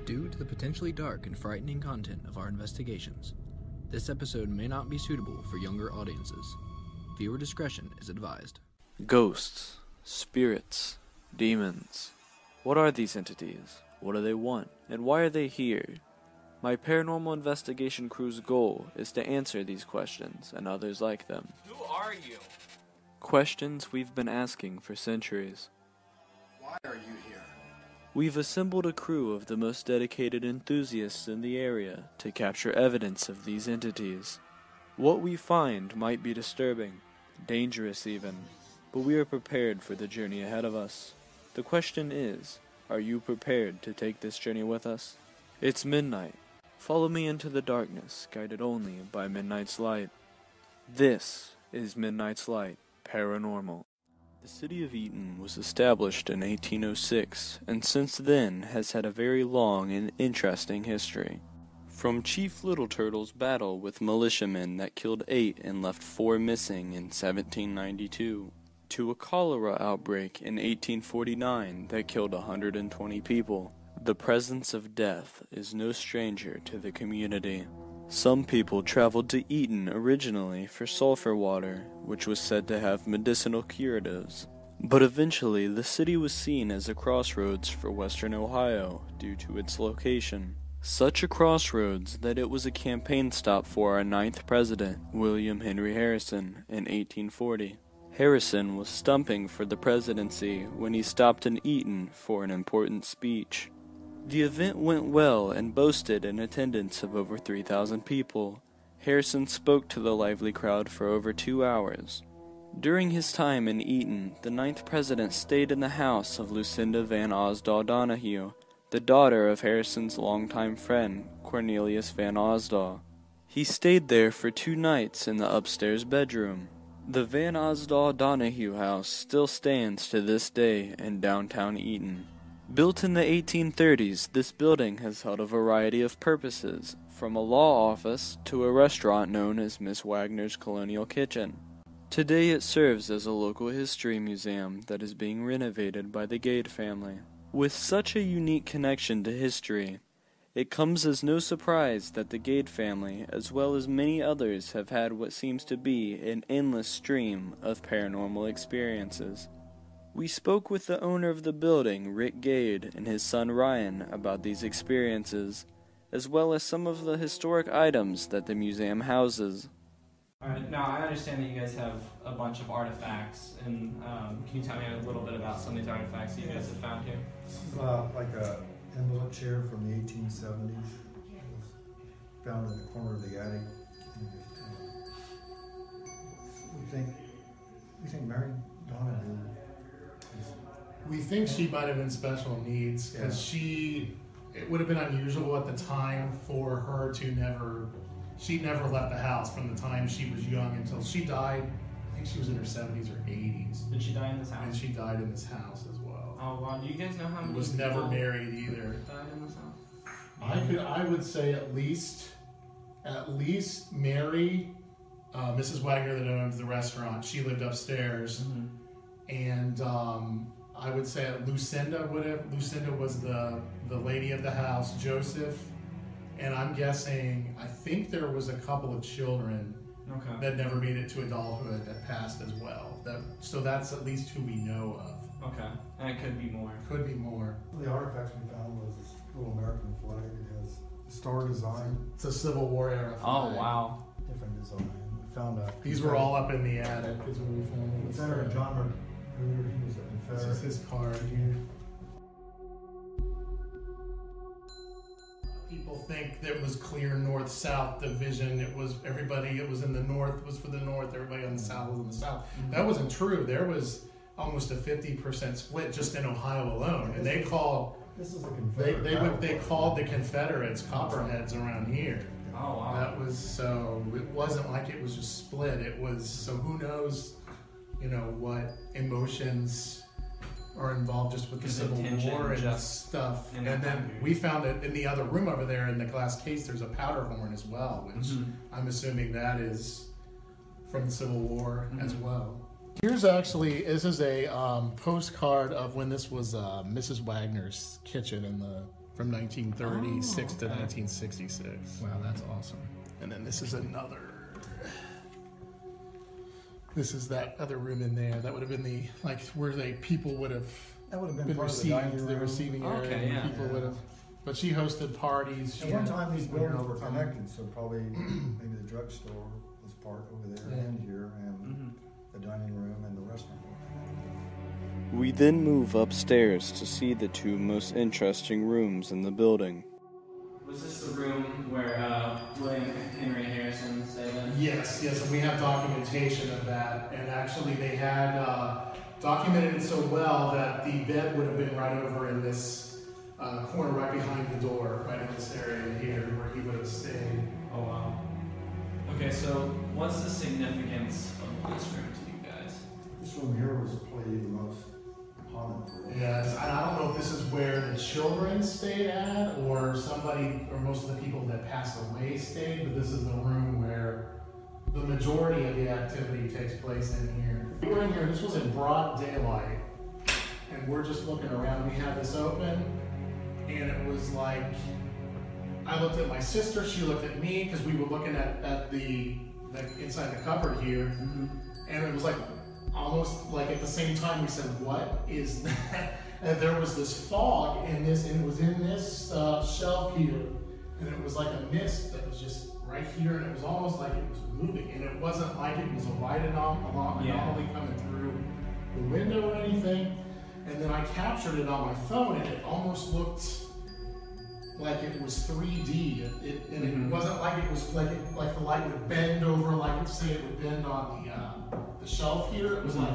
Due to the potentially dark and frightening content of our investigations, this episode may not be suitable for younger audiences. Viewer discretion is advised. Ghosts, spirits, demons. What are these entities? What do they want? And why are they here? My paranormal investigation crew's goal is to answer these questions and others like them. Who are you? Questions we've been asking for centuries. Why are you here? We've assembled a crew of the most dedicated enthusiasts in the area to capture evidence of these entities. What we find might be disturbing, dangerous even, but we are prepared for the journey ahead of us. The question is, are you prepared to take this journey with us? It's midnight. Follow me into the darkness, guided only by Midnight's Light. This is Midnight's Light Paranormal. The city of Eaton was established in 1806, and since then has had a very long and interesting history. From Chief Little Turtle's battle with militiamen that killed 8 and left 4 missing in 1792, to a cholera outbreak in 1849 that killed 120 people, the presence of death is no stranger to the community. Some people traveled to Eaton originally for sulfur water, which was said to have medicinal curatives. But eventually the city was seen as a crossroads for western Ohio due to its location. Such a crossroads that it was a campaign stop for our 9th president, William Henry Harrison, in 1840. Harrison was stumping for the presidency when he stopped in Eaton for an important speech. The event went well and boasted an attendance of over 3,000 people. Harrison spoke to the lively crowd for over 2 hours. During his time in Eaton, the 9th president stayed in the house of Lucinda Van Ausdal Donohoe, the daughter of Harrison's longtime friend, Cornelius Van Ausdal. He stayed there for 2 nights in the upstairs bedroom. The Van Ausdal Donohoe house still stands to this day in downtown Eaton. Built in the 1830s, this building has held a variety of purposes, from a law office to a restaurant known as Miss Wagner's Colonial Kitchen. Today it serves as a local history museum that is being renovated by the Gade family. With such a unique connection to history, it comes as no surprise that the Gade family, as well as many others, have had what seems to be an endless stream of paranormal experiences. We spoke with the owner of the building, Rick Gade, and his son Ryan about these experiences, as well as some of the historic items that the museum houses. Alright, now I understand that you guys have a bunch of artifacts, and can you tell me a little bit about some of these artifacts that you guys have found here? This is like a envelope chair from the 1870s. It was found in the corner of the attic. We think Mary Donohoe. We think she might have been special needs because it would have been unusual at the time for her to she never left the house from the time she was young until she died. I think she was in her 70s or 80s. Did she die in this house? And she died in this house as well. Oh wow, do you guys know how many was never married either. Died in this house? I would say at least Mary, Mrs. Wagner that owns the restaurant, she lived upstairs. Mm-hmm. And I would say Lucinda was the lady of the house, Joseph, and I'm guessing, I think there was a couple of children that never made it to adulthood that passed as well. So that's at least who we know of. Okay, and it could be more. Could be more. One of the artifacts we found was this little American flag. It has a star design. It's a Civil War era flag. Oh wow. Different design. We found these were all up in the attic is where we found them. Senator John Magruder, he was a Confederate. This is his card here. People think that it was clear north-south division. It was in the north was for the north, everybody on the south was in the south. Mm-hmm. That wasn't true. There was almost a 50% split just in Ohio alone. And they called this is a Confederate. They called the Confederates copperheads around here. Oh wow. That was so it wasn't like it was just split. It was so who knows, what emotions are involved just with the Civil War and stuff. And then we found it in the other room over there in the glass case, there's a powder horn as well, which I'm assuming that is from the Civil War as well. This is a postcard of when this was Mrs. Wagner's kitchen in the from 1936 to 1966. Wow, that's awesome. And then this is another. This is that other room in there. That would have been the where people would have. That would have been been part received, of the the receiving area. Okay, yeah. People would have. But she hosted parties. At one time, these buildings were connected, so probably maybe the drugstore was part over there and here, and the dining room and the restaurant. We then move upstairs to see the two most interesting rooms in the building. Was this the room where William Henry Harrison stayed in? Yes, and we have documentation of that. And actually, they had documented it so well that the bed would have been right over in this corner right behind the door, right in this area here where he would have stayed. Oh, wow. Okay, so what's the significance of this room to you guys? This room here was probably the most haunted room. Yes, I don't know if this is where the children stayed at or somebody, or most of the people that passed away stayed, but this is the room where the majority of the activity takes place in here. We were in here, this was in broad daylight, and we're just looking around. We had this open, and it was like, I looked at my sister, she looked at me, because we were looking at the inside the cupboard here, and it was like, almost like at the same time we said, what is that? And there was this fog in this, and it was in this shelf here, and it was like a mist that was just right here, and it was almost like it was moving, and it wasn't like it was a light anomaly coming through the window or anything. And then I captured it on my phone, and it almost looked like it was 3D. It wasn't like it was like the light would bend over, like say it would bend on the shelf here. It was like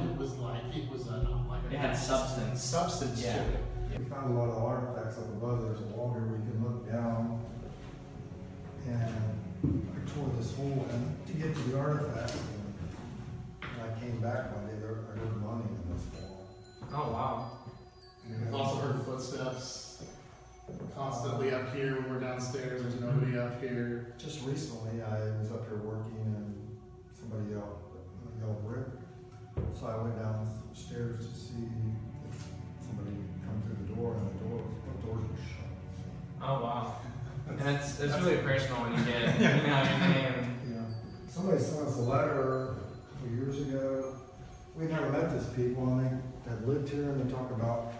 It had substance. Substance to it. We found a lot of artifacts up above. There's a wall here where you can look down. And I tore this hole in to get to the artifacts. And when I came back one day, I heard money in this wall. Oh, wow. We've also heard footsteps constantly up here when we're downstairs. There's nobody up here. Just recently, I was up here working and somebody yelled Rick. So I went downstairs to see if somebody come through the door, and the doors were shut. Oh, wow. And it's really personal when you get, your name. Yeah. Somebody sent us a letter a couple years ago. We never met these people, and they had lived here, and they talk about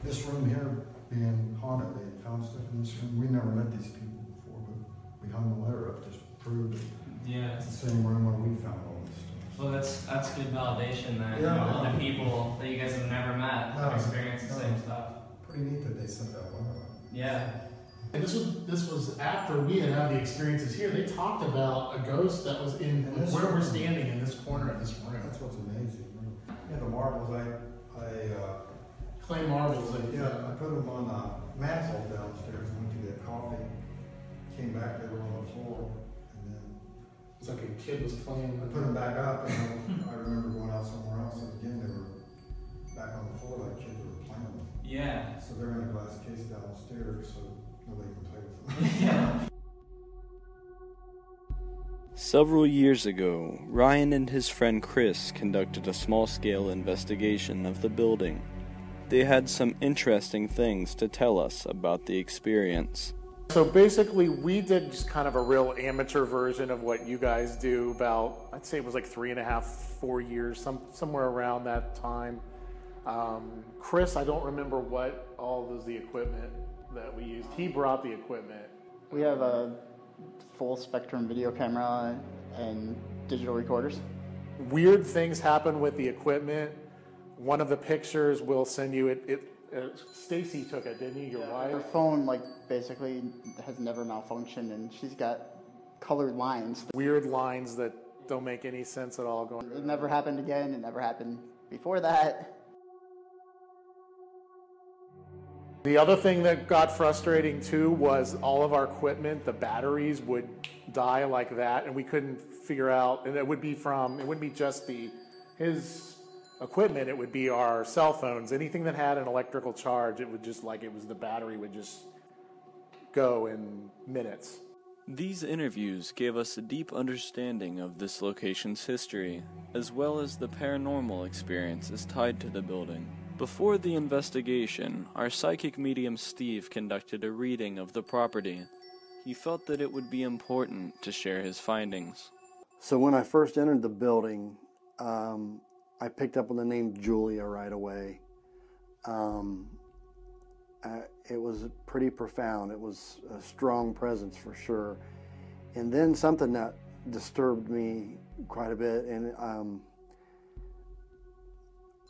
this room here being haunted. They had found stuff in this room. We never met these people before, but we hung the letter up to prove that it's the same room where we found all this stuff. Well, that's good validation that other people that you guys have never met have experienced the same stuff. Pretty neat that they sent that letter. Yeah. And this was after we had the experiences here. They talked about a ghost that was in where we're standing in this corner of this room. That's what's amazing. Yeah, the marbles, clay marbles. I put them on the mantle downstairs. Went to get coffee. Came back, they were on the floor, and then it's like a kid was playing. I put them back up, and I remember going out somewhere else, and again they were back on the floor like kids were playing with them. Yeah. So they're in a glass case downstairs, so nobody can play with them. Yeah. Several years ago, Ryan and his friend Chris conducted a small-scale investigation of the building. They had some interesting things to tell us about the experience. So basically, we did just kind of a real amateur version of what you guys do about, I'd say it was like 3.5, 4 years, somewhere around that time. Chris, I don't remember what all was the equipment that we used. He brought the equipment. We have a full spectrum video camera and digital recorders. Weird things happen with the equipment. One of the pictures will send you Stacy took it, didn't you? Your wife? Her phone, basically has never malfunctioned, and she's got colored lines. Weird lines that don't make any sense at all. It never happened again. It never happened before that. The other thing that got frustrating too was all of our equipment, the batteries would die like that, and we couldn't figure out, and it wouldn't be just his equipment, it would be our cell phones. Anything that had an electrical charge, it would just the battery would just go in minutes. These interviews gave us a deep understanding of this location's history, as well as the paranormal experiences tied to the building. Before the investigation, our psychic medium Steve conducted a reading of the property. He felt that it would be important to share his findings. So when I first entered the building, I picked up on the name Julia right away. It was pretty profound. It was a strong presence for sure. And then something that disturbed me quite a bit, and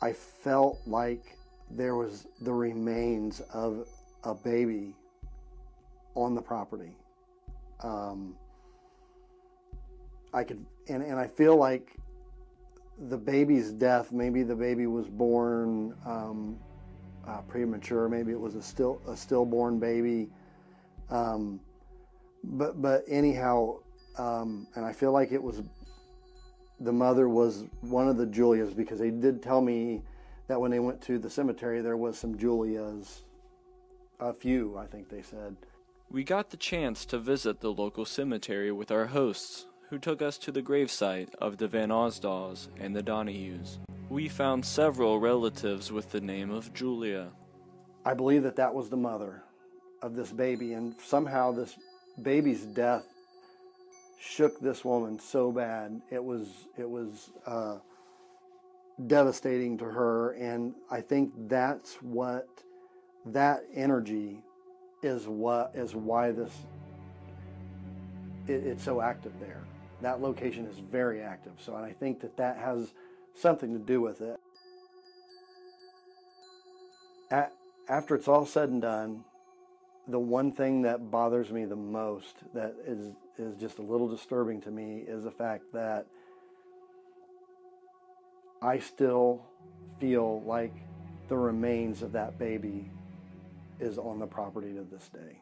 I felt like there was the remains of a baby on the property. I could, and I feel like the baby's death, maybe the baby was born premature, maybe it was a stillborn baby. But anyhow, and I feel like it was, the mother was one of the Julias, because they did tell me that when they went to the cemetery there was some Julias, a few, I think they said. We got the chance to visit the local cemetery with our hosts, who took us to the gravesite of the Van Ausdals and the Donohoes. We found several relatives with the name of Julia. I believe that that was the mother of this baby, and somehow this baby's death shook this woman so bad. It was devastating to her, and I think that's what, that energy is why this it's so active there. That location is very active, so I think that has something to do with it. After it's all said and done, the one thing that bothers me the most, that is just a little disturbing to me, is the fact that I still feel like the remains of that baby is on the property to this day.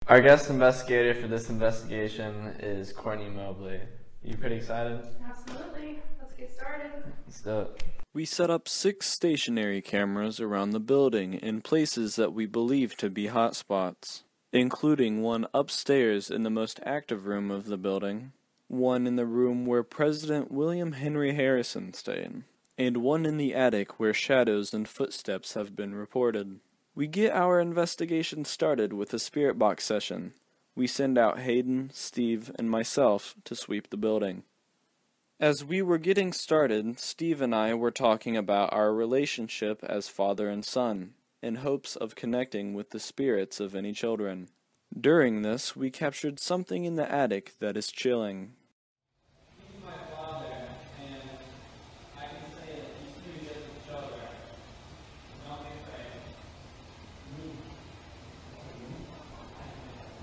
Our guest investigator for this investigation is Courtney Mobley. You pretty excited? Absolutely. Let's get started. Let's do it. We set up 6 stationary cameras around the building in places that we believe to be hotspots, including one upstairs in the most active room of the building, one in the room where President William Henry Harrison stayed, and one in the attic where shadows and footsteps have been reported. We get our investigation started with a spirit box session. We send out Hayden, Steve, and myself to sweep the building. As we were getting started, Steve and I were talking about our relationship as father and son, in hopes of connecting with the spirits of any children. During this, we captured something in the attic that is chilling. He's my father, and I can say that he's pretty good with children. Don't be afraid.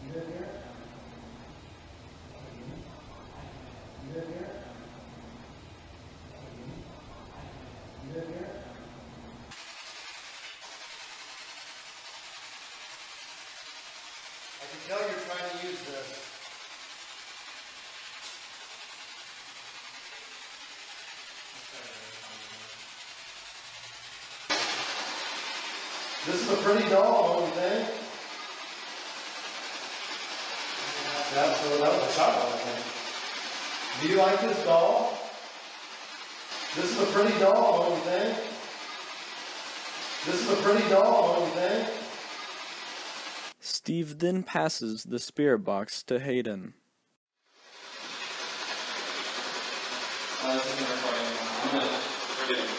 You live here? You live here? You live here? I can tell you're trying to use this. This is a pretty doll, don't you think? That was a child, I think. Do you like this doll? This is a pretty doll, don't you think? This is a pretty doll, don't you think? Steve then passes the spirit box to Hayden. This isn't recording anymore. I'm gonna forget it.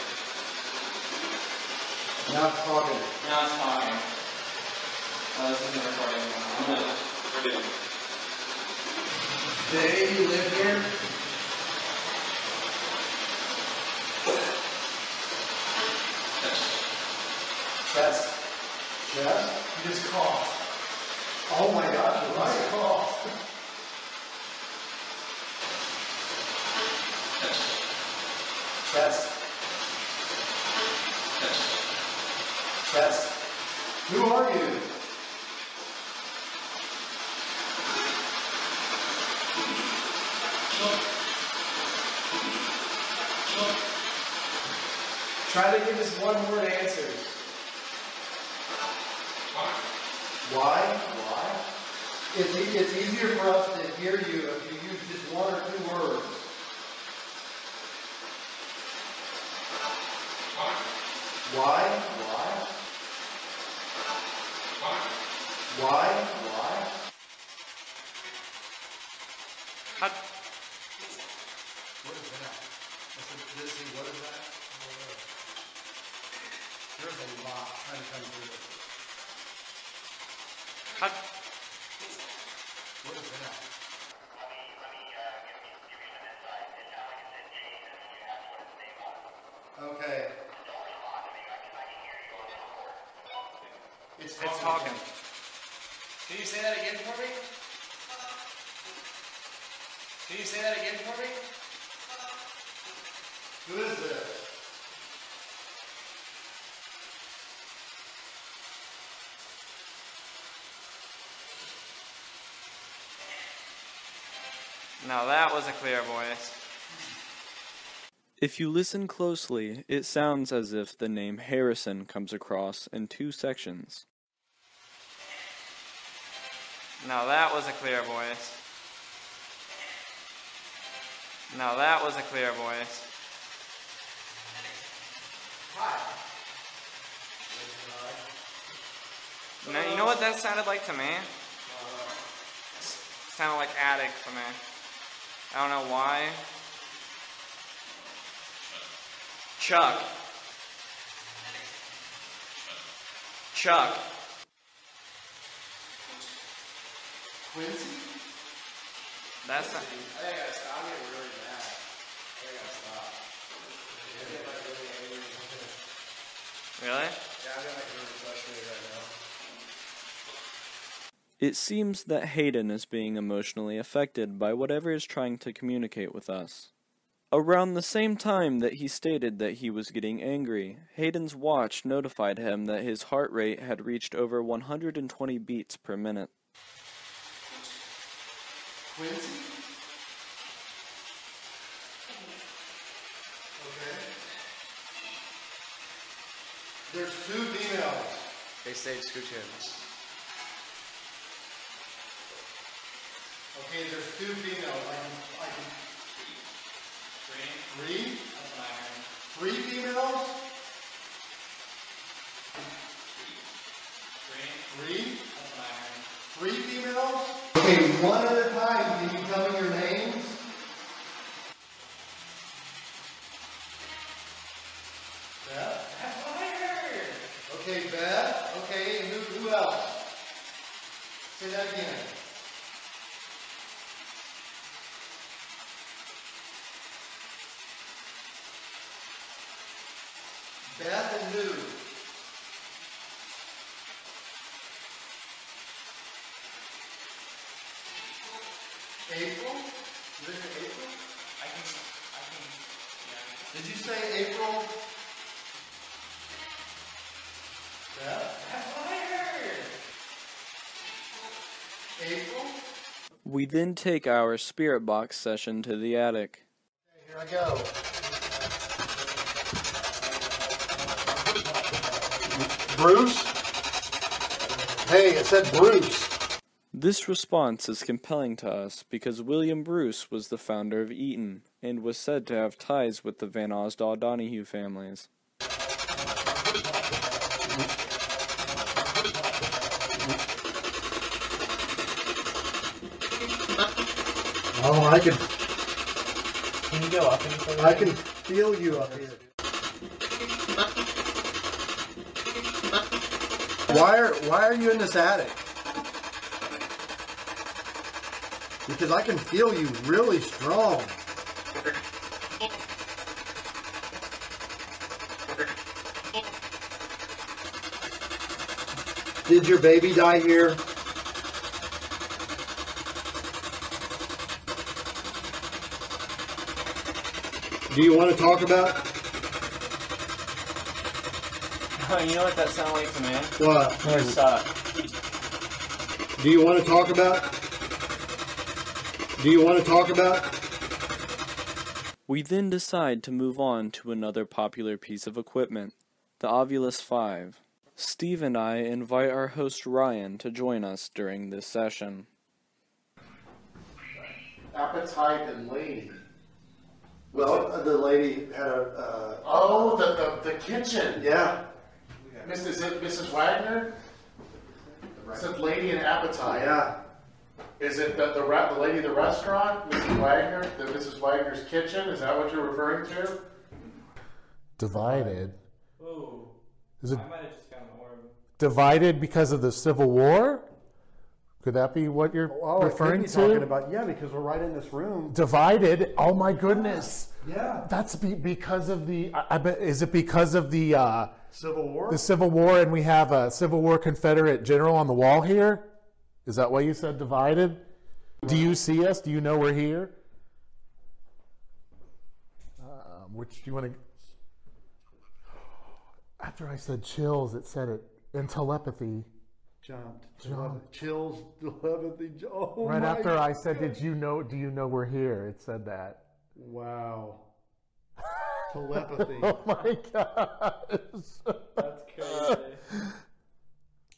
Now it's talking. Now it's talking. This isn't recording anymore. I'm gonna forget it. Dave, you live here? Chest. Chest? You just coughed. Oh my gosh, you're right. Cough. Chest. Chest. Who are you? Try to give us one-word answers. Why? Why? It's easier for us to hear you if you use just one or two words. Why? How, What is that? What is that? There's a lot trying to come through. how, What is that? Okay. It's talking. Can you say that again for me? Can you say that again for me? Who is this? Now that was a clear voice. If you listen closely, it sounds as if the name Harrison comes across in two sections. Now that was a clear voice. Now that was a clear voice. Now, you know what that sounded like to me? Sounded like attic to me. I don't know why. Chuck. Quincy? That's not. I think I gotta stop. I'm getting really mad. I think I gotta stop. I'm getting like really angry. Really? Yeah, I'm getting like really frustrated right now. It seems that Hayden is being emotionally affected by whatever is trying to communicate with us. Around the same time that he stated that he was getting angry, Hayden's watch notified him that his heart rate had reached over 120 beats per minute. Quincy? Okay. There's two females. They say escuchen. Okay, there's two females. I can Three? That's what I heard. Three females? Three? That's what I heard. Three females? Okay, one at a time. Can you tell me your names? Beth? That's what I heard. Okay, Beth. Okay, and who else? Say that again. Beth and who? April? Did you say April? I can, yeah. Did you say April? Beth? That's what I heard. April? We then take our spirit box session to the attic. Okay, here I go. Bruce? Hey, it said Bruce. This response is compelling to us because William Bruce was the founder of Eaton and was said to have ties with the Van Ausdal Donohoe families. Oh, I can Can you go up any further? I can feel you up here. Why are you in this attic? Because I can feel you really strong. Did your baby die here? Do you want to talk about it? You know what that sounded like to me? What? You suck. Do you want to talk about it? Do you want to talk about it? We then decide to move on to another popular piece of equipment, the Ovilus 5. Steve and I invite our host Ryan to join us during this session. appetite and lady. Well, the lady had a. The kitchen. Yeah. Is it Mrs. Wagner? It said lady and appetite. Yeah. Is it the lady of the restaurant, Mrs. Wagner, the Mrs. Wagner's kitchen? Is that what you're referring to? Divided. Ooh. Is it I might have just found an orb. divided because of the Civil War? Could that be what you're referring to? Talking about, yeah, because we're right in this room. Divided. Oh my goodness. Yeah. That's because of the. I bet. Is it because of the Civil War? The Civil War, and we have a Civil War Confederate general on the wall here? Is that why you said divided? Do you see us? Do you know we're here? Which do you want to? After I said chills, it said it in telepathy. Jumped. Chills. Telepathy. Oh right my after I said, God. do you know we're here? It said that. Wow. Telepathy. Oh my gosh. That's crazy.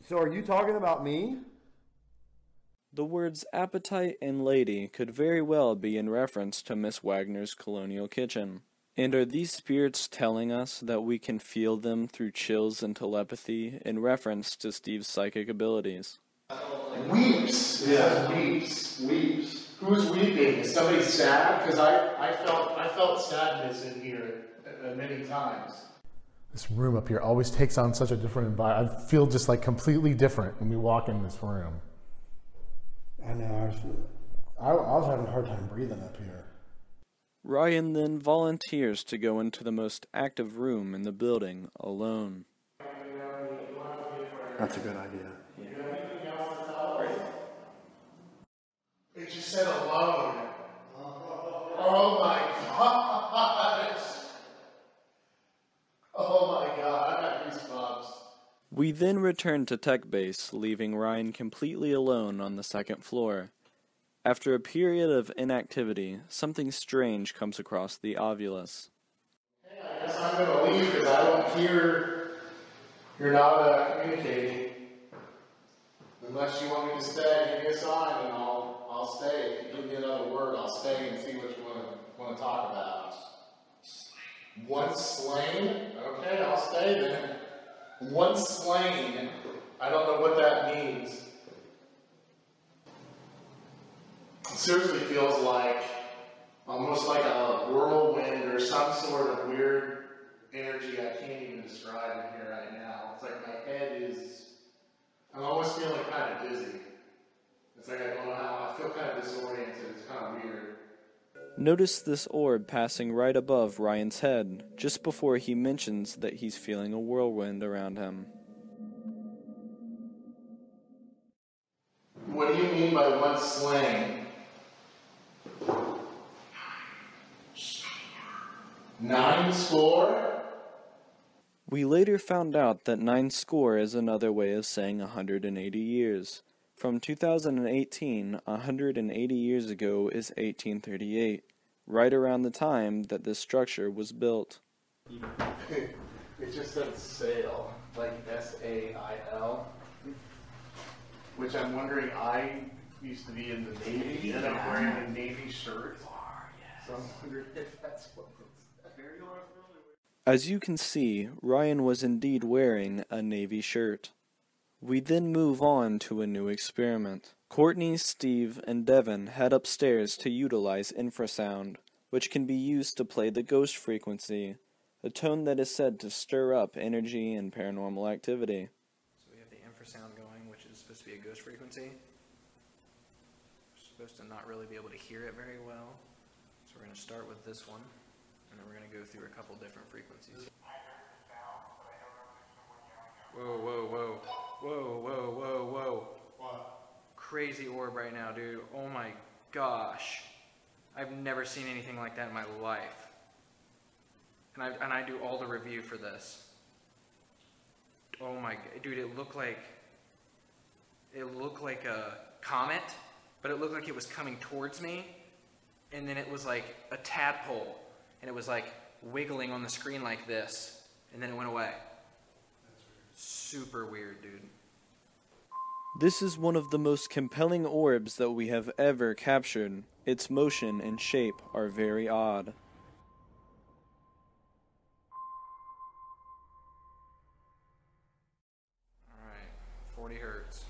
So are you talking about me? The words appetite and lady could very well be in reference to Miss Wagner's colonial kitchen. And are these spirits telling us that we can feel them through chills and telepathy in reference to Steve's psychic abilities? Weeps. Yeah. Weeps. Weeps. Who's weeping? Is somebody sad? Because I felt sadness in here many times. This room up here always takes on such a different environment. I feel just like completely different when we walk in this room. I know. I was having a hard time breathing up here. Ryan then volunteers to go into the most active room in the building alone. That's a good idea. It just said alone. Oh my gosh. Oh my god, I got goosebumps. We then return to Tech Base, leaving Ryan completely alone on the second floor. After a period of inactivity, something strange comes across the Ovilus. Hey, I guess I'm going to leave because I don't hear you're not communicating. Unless you want me to stay, give me a sign and I'll stay. If you give me another word, I'll stay and see what you want to talk about. Once slain? Okay, I'll stay then. Once slain. I don't know what that means. It seriously feels like almost like a whirlwind or some sort of weird energy I can't even describe in here right now. It's like my head is, I'm almost feeling kind of dizzy. It's like I don't know how, I feel kind of disoriented. It's kind of weird. Notice this orb passing right above Ryan's head, just before he mentions that he's feeling a whirlwind around him. What do you mean by once slain? 9 score? We later found out that 9 score is another way of saying 180 years. From 2018, 180 years ago is 1838, right around the time that this structure was built. It just said sail, like S-A-I-L, which I'm wondering, I used to be in the Navy, and I'm wearing a Navy shirt, so I'm wondering if that's what it's. As you can see, Ryan was indeed wearing a Navy shirt. We then move on to a new experiment. Courtney, Steve, and Devin head upstairs to utilize Infrasound, which can be used to play the ghost frequency, a tone that is said to stir up energy and paranormal activity. So we have the infrasound going, which is supposed to be a ghost frequency. We're supposed to not really be able to hear it very well. So we're going to start with this one, and then we're going to go through a couple different frequencies. Whoa, whoa, whoa. Whoa, whoa, whoa, whoa. What? Crazy orb right now, dude. Oh my gosh. I've never seen anything like that in my life. And I do all the review for this. Oh my, dude, it looked like a comet, but it looked like it was coming towards me, and then it was like a tadpole, and it was like wiggling on the screen like this, and then it went away. Super weird, dude. This is one of the most compelling orbs that we have ever captured. Its motion and shape are very odd. Alright, 40 hertz.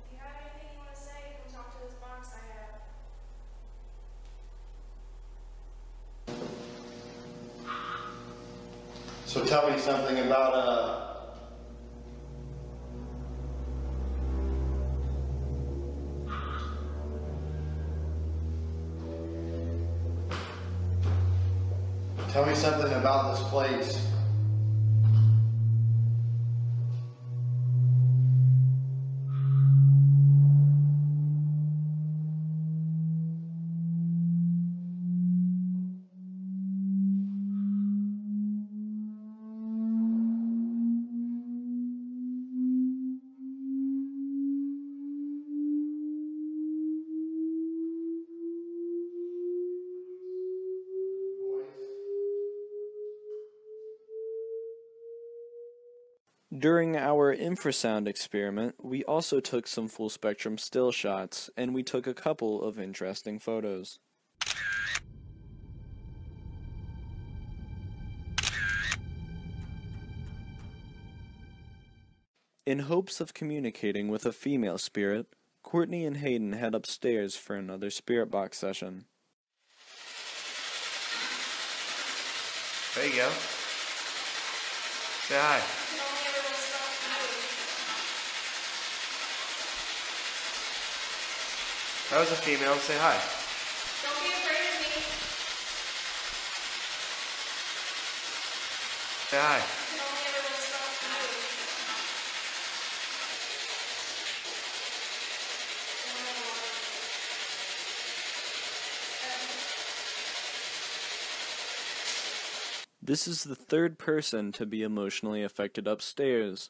If you have anything you want to say, you can talk to this box I have. So tell me something about tell me something about this place. During our infrasound experiment, we also took some full spectrum still shots, and we took a couple of interesting photos. In hopes of communicating with a female spirit, Courtney and Hayden head upstairs for another spirit box session. There you go. Say hi. That was a female. Say hi. Don't be afraid of me. Say hi. You can only ever listen to me. This is the third person to be emotionally affected upstairs.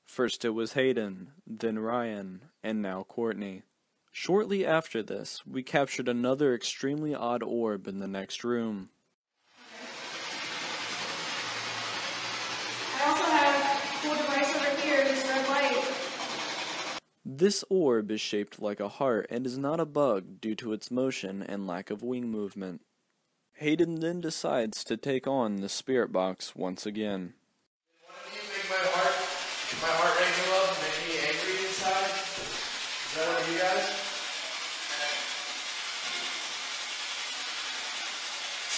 First it was Hayden, then Ryan, and now Courtney. Shortly after this, we captured another extremely odd orb in the next room. I also have a cool device over here, this red light. This orb is shaped like a heart and is not a bug due to its motion and lack of wing movement. Hayden then decides to take on the spirit box once again. One of you make my heart rate go up and make me angry inside? Is that one of you guys?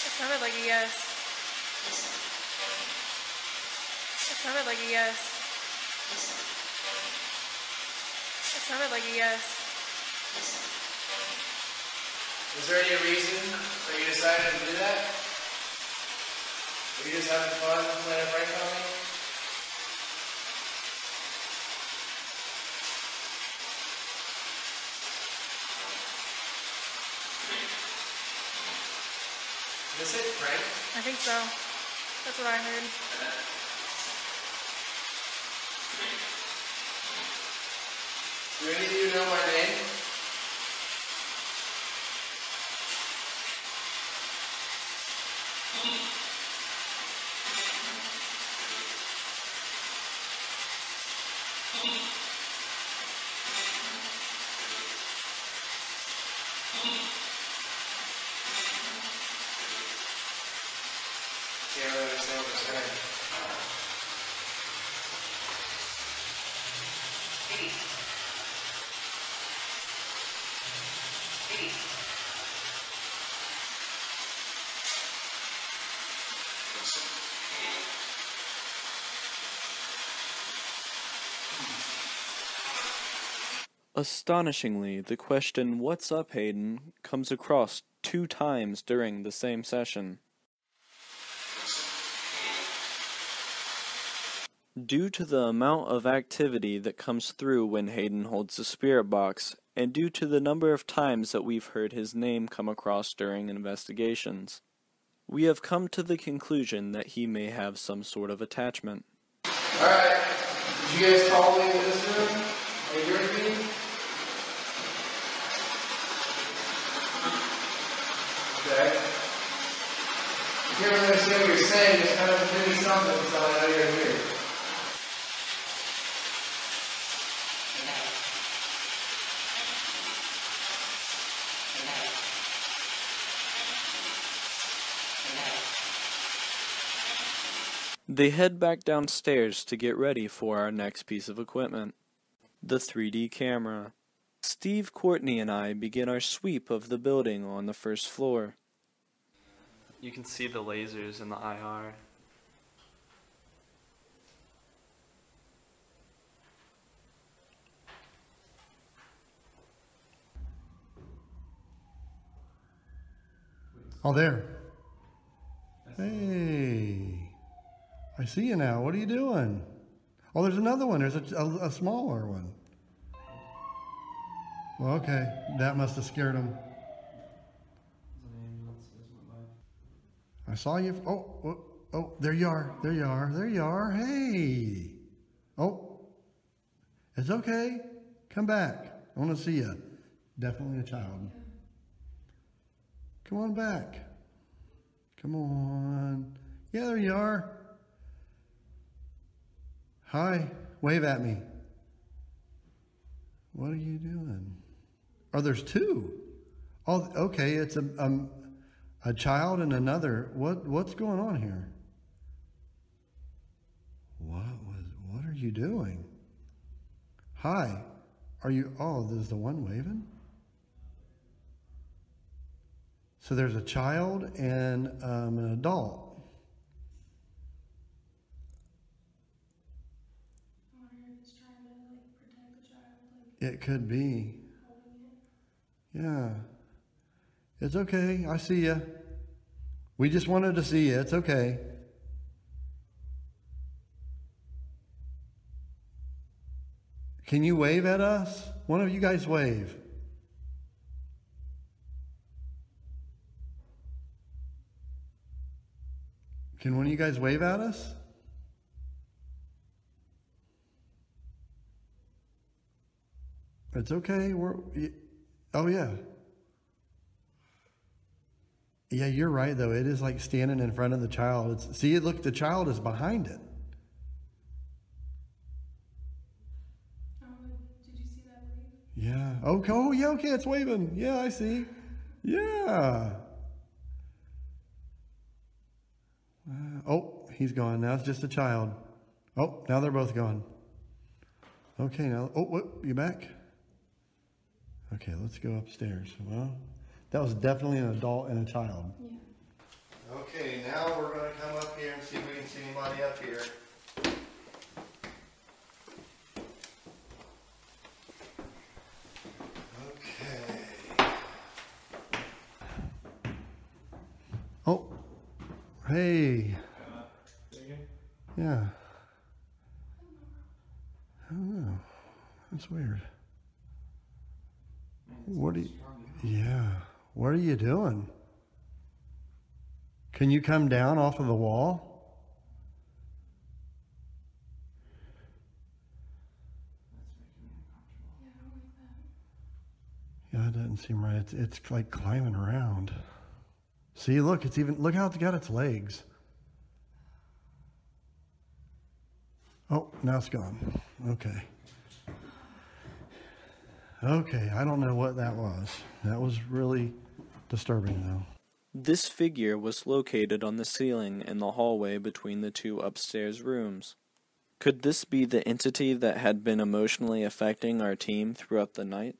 It sounded like a yes. It sounded like a yes. It sounded like a yes. Was there any reason that you decided to do that? Were you just having fun playing a prank on me? Did it say prank? I think so. That's what I heard. Do any of you know my name? Can't really understand what they're saying. Astonishingly, the question, "What's up, Hayden?" comes across 2 times during the same session. Due to the amount of activity that comes through when Hayden holds the spirit box, and due to the number of times that we've heard his name come across during investigations, we have come to the conclusion that he may have some sort of attachment. Alright, did you guys call me in this room? Are you hearing me? Okay. can't really understand what you're saying, just kind of give me something so I know you're here. They head back downstairs to get ready for our next piece of equipment, the 3D camera. Steve, Courtney, and I begin our sweep of the building on the first floor. You can see the lasers in the IR. Oh, there. Hey. I see you now. What are you doing? Oh, there's another one. There's a smaller one. Well, okay. That must have scared him. I saw you. Oh, there you are. There you are. There you are. Hey. Oh, it's okay. Come back. I want to see you. Definitely a child. Come on back. Come on. Yeah, there you are. Hi. Wave at me. What are you doing? Oh, there's two. Oh, okay. It's a child and another. What's going on here? What are you doing? Hi. Are you? Oh, there's the one waving. So there's a child and an adult. I wonder if he's trying to like protect the child. It could be. Yeah. It's okay. I see you. We just wanted to see you. It's okay. Can you wave at us? One of you guys wave. Can one of you guys wave at us? It's okay. Oh, yeah. Yeah, you're right, though. It is like standing in front of the child. See, look, the child is behind it. Did you see that wave? Yeah. Okay. Oh, yeah, okay. It's waving. Yeah, I see. Yeah. Oh, he's gone. Now it's just a child. Oh, now they're both gone. Okay, now. Oh, what? You back? Okay, let's go upstairs. Well, that was definitely an adult and a child. Yeah. Okay, now we're going to come up here and see if we can see anybody up here. Okay. Oh, hey. Yeah. I don't know. That's weird. What are you? Yeah. What are you doing? Can you come down off of the wall? Yeah, it doesn't seem right. It's like climbing around. See, look, look how it's got its legs. Oh, now it's gone. Okay. Okay, I don't know what that was. That was really disturbing, though. This figure was located on the ceiling in the hallway between the two upstairs rooms. Could this be the entity that had been emotionally affecting our team throughout the night?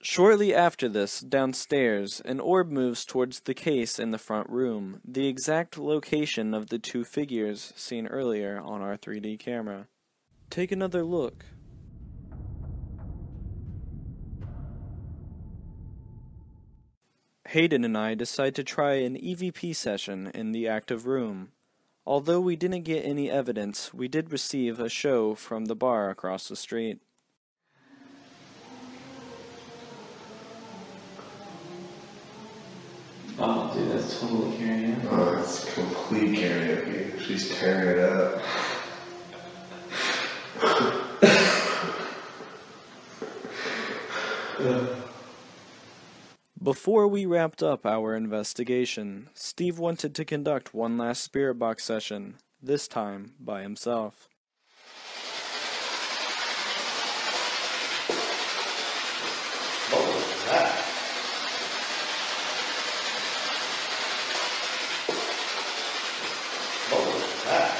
Shortly after this, downstairs, an orb moves towards the case in the front room, the exact location of the two figures seen earlier on our 3D camera. Take another look. Hayden and I decide to try an EVP session in the active room. Although we didn't get any evidence, we did receive a show from the bar across the street. Oh, dude, that's totally karaoke. Oh, it's complete karaoke. She's tearing it up. Before we wrapped up our investigation, Steve wanted to conduct one last spirit box session, this time by himself. What was that? What was that?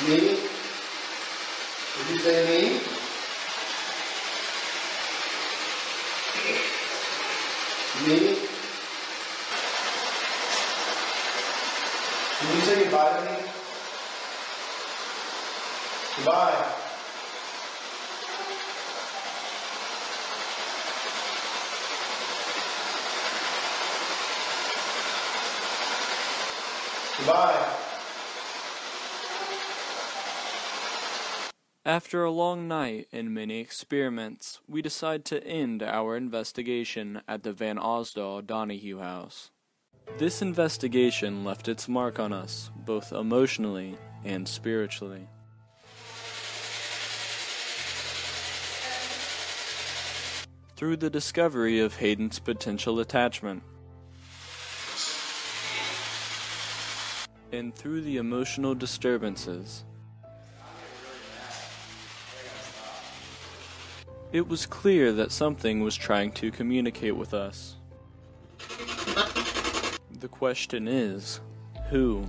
Me? Did you say me? Me? Did you say goodbye to me? Goodbye. Goodbye. After a long night and many experiments, we decide to end our investigation at the Van Ausdal Donohoe house. This investigation left its mark on us, both emotionally and spiritually. Through the discovery of Hayden's potential attachment, and through the emotional disturbances, it was clear that something was trying to communicate with us. The question is, who?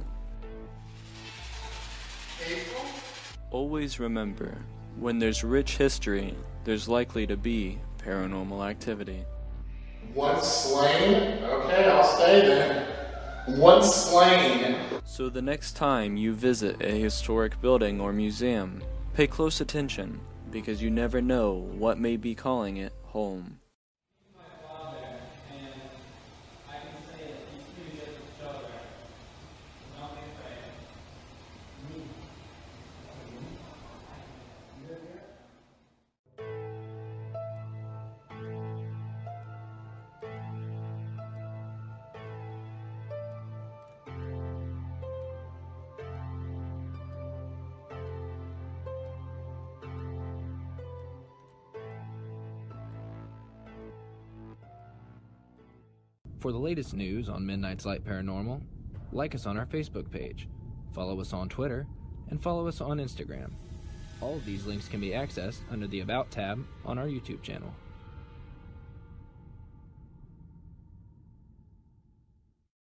Always remember, when there's rich history, there's likely to be paranormal activity. Once slain? Okay, I'll stay then. Once slain. So the next time you visit a historic building or museum, pay close attention, because you never know what may be calling it home. For the latest news on Midnight's Light Paranormal, like us on our Facebook page, follow us on Twitter, and follow us on Instagram. All of these links can be accessed under the About tab on our YouTube channel.